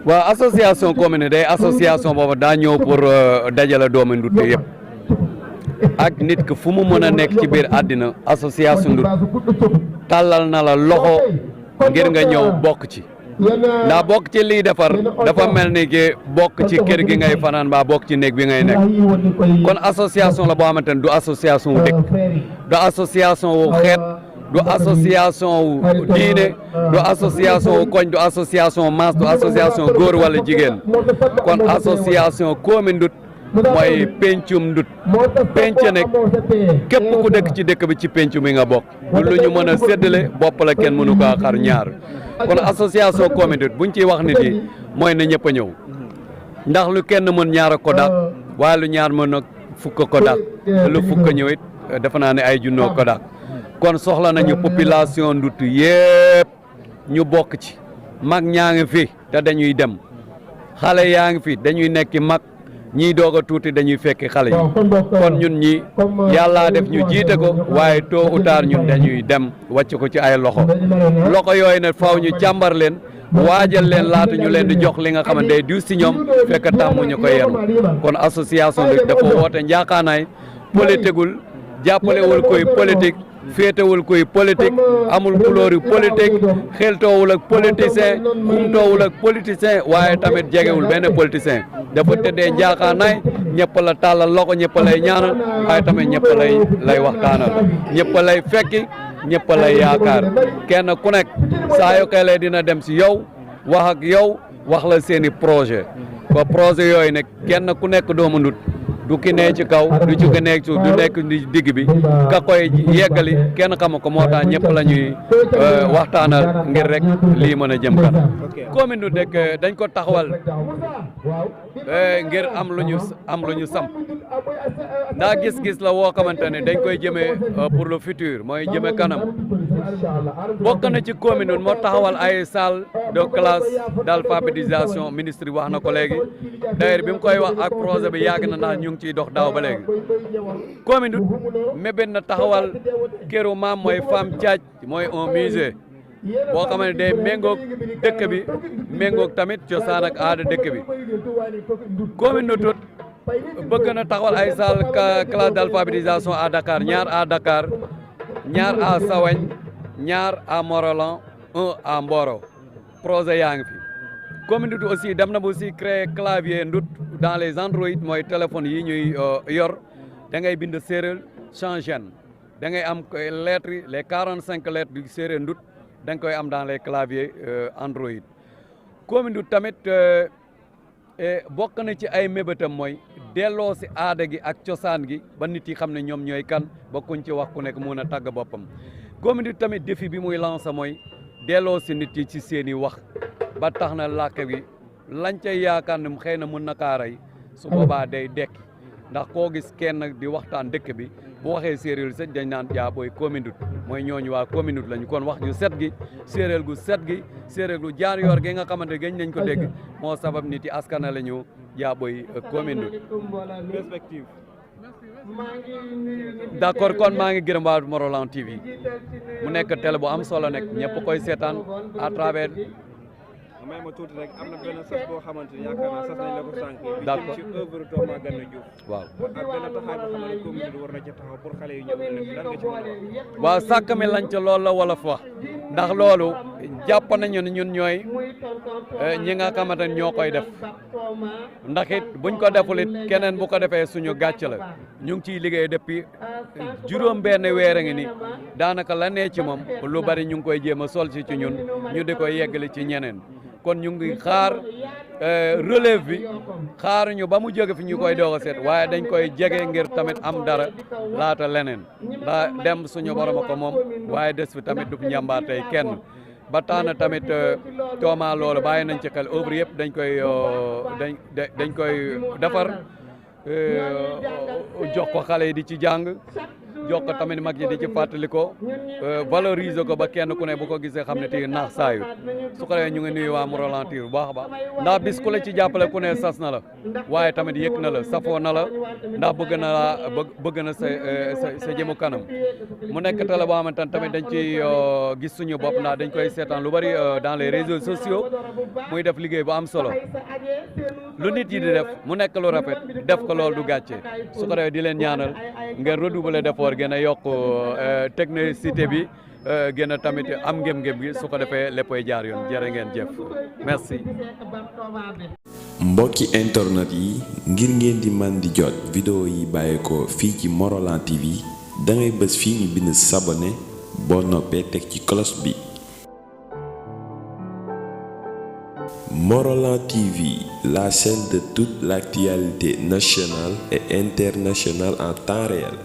waaw association commune day association boobu daa ñëw pour dajale doomu ndut yëpp ak nit ki fu mu mën a nekk ci biir àddina association ndut tàllal na la loxo ngir nga ñëw bokk ci ndax bokk ci lii defar dafa mel ni ki bokk ci kër gi ngay fanaan ba bokk ci néeg bi ngay nekk kon association la boo xamante ne du association wu dëkk du association wu xeet du association wu diine du association wu koñ du association maas du association góor wala jigéen kon association commune Ndut mooy pencum Ndut penc nag képp ku dëkk ci dëkk bi ci penc mi nga bokk du lu ñu mën a séddale bopp la kenn mënu ko xar ñaar kon association commune Ndut buñ ciy wax nit yi mooy na ñëpp a ñëw ndax lu kenn mën ñaar a ko dàq waaye lu ñaar mën a fukk ko dàq lu fukk ñëw it defe naa ne ay junnoo ko dàq kon soxla nañu population Ndut yépp ñu bokk ci mag ñaa ngi fi te dañuy dem xale yaa ngi fi dañuy nekki mag ñii doog a tuuti dañuy fekki xale yi kon ñun ñi yàlla def ñu jiite ko waaye tôt ou tard ñun dañuy dem wàcc ko ci ay loxo loxo yooyu ne faw ñu càmbar leen waajal leen laata ñu leen di jox li nga xamante day diw si ñoom fekk tàmmuñu ko yenu kon association bi dafa woote njaakaanaay politigul jàppalewul koy politique féetewul koy politique amul couleur yu politique xeltoowul ak politicien xumtoowul ak politicien waaye tamit jegewul benn politicien dafa tëddee njaakaanaay ñëpp la tàllal loxo ñëpp lay ñaanal waaye tamit ñëpp lay waxtaanal ñëpp lay fekki ñëpp lay yaakaar kenn ku nekk saa yoo koy lay dina dem si yow wax ak yow wax la seeni projet ba projet yooyu nag kenn ku nekk doomu Ndut du ki ne ci kaw du ci nekk du nekk di digg bi ka koy yeggali kenn xam ko moo tax ñëpp la ñuy waxtaanal ngir rek lii mën a jëm kanam. commune Ndut rek dañ ko taxawal ngir am lu ñu samp ndax gis-gis la woo xamante ne dañ koy jëmee pour le futur mooy jëme kanam bokk na ci commune Ndut moo taxawal ay salle de classe d'alphabétisation ministre bi wax na ko léegi d'ailleurs bi mu koy wax ak projet bi yàgg na ndax ñu ngi ciy dox daaw ba léegi commune Ndut mébét na taxawal këru maam mooy femme Thiaj mooy un musée boo xamante ne day méngoog dëkk bi méngoog tamit cosaan ak aada dëkk bi commune Ndut bëgg na taxawal ay salle classe d'alphabétisation à Dakar ñaar à Dakar ñaar à Sawañ ñaar à Morolan un à Mboro projet yaa ngi fi commune Ndut aussi dem na ba aussi créer clavier Ndut dans les Android mooy téléphone yi ñuy yor da ngay bind séeréer changène da ngay am lettres les 45 lettres du séeréer Ndut da nga koy am dans les claviers Android commune Ndut tamit bokk na ci ay mébétam mooy delloo si aada gi ak cosaan gi ba nit yi xam ne ñoom ñooy kan ba kuñ ci wax ku nekk mun a tàgg boppam commune Ndut tamit défi bi muy lancé mooy delloo si nit yi ci seen i wax ba tax na làkk gi lañ cay yaakaar ne xëy na mën na kaa rey su boobaa day dekki ndax koo gis kenn di waxtaan dëkk bi bu waxee séeréer sax dañ naan yaa booy commune Ndut mooy ñooñu waa commune Ndut lañu kon wax ju set gi séeréer gu set gi séeréer gu jaar yor gi nga xamante gëñ nañ ko dégg moo sabab nit yi askana la ñu yaa booy commune Ndut perspective d'accord kon maa ngi gërëm waa Morolan TV mu nekk télé bu am solo nekk ñëpp koy seetaan à travers may ma tuuti rek am na benn sas boo xamante ni yaakaar naa sas nañ la ko sànq. d'accord ci œuvre Thomas Gana Diouf. waaw ak benn taxawaay boo xam ne commune bi war na ca taxaw pour xale yu ñëw lan nga ci mën a wax. waaw sàkk mi lañ ca loolu la wolof wax ndax loolu jàpp nañu ne ñun ñooy ñi nga xamante ne ñoo koy def ndax it buñ ko deful it keneen bu ko defee suñu gàcc la ñu ngi ciy liggéey depuis juróom benn weer a ngi ni daanaka la nee ci moom lu bari ñu ngi koy jéem a sol ci ñun ñu di koy yeggali ci ñeneen kon ñu ngi xaar relève bi xaar ñu ba mu jóge fi ñu koy doog a seet waaye dañ koy jege ngir tamit am dara laata leneen daa dem suñu borom a ko moom waaye des fi tamit du njàmbaar tey kenn ba tax na tamit Thomas loolu bàyyi nañ ci xel œuvre yëpp dañ koy defar jox ko xale yi di ci jàng jox ko tamit mag yi di ci fàttali ko valoriser ko ba kenn ku ne bu ko gisee xam ne tey naax saayut su ko defee ñu ngi nuyu waa mu ralentir bu baax a baax ndax bis ku la ci jàppale ku ne sas na la waaye tamit yëg na la safoo na la ndax bëgg na sa jëmu kanam mu nekk télé boo xamante ne tamit dañ ci gis suñu bopp ndax dañ koy seetaan lu bari dans les réseaux sociaux muy def liggéey bu am solo lu nit yi di def mu nekk lu rafet def ko loolu du gàcce su ko defee di leen ñaanal ngeen redoubler d'effort gën a yokk technicité bi gën a tamit am ngëm-ngëm gi su ko defee léppay jaar yoon jërë ngeen jëf merci. mbokki internet yi ngir ngeen di man di jot vidéo yi bàyyeekoo fii ci Morolan TV da ngay bës fii ñu bind s'abonner boo noppee teg ci cloche bi. Morolan TV, la chaîne de toute l'actualité nationale et internationale en temps réel.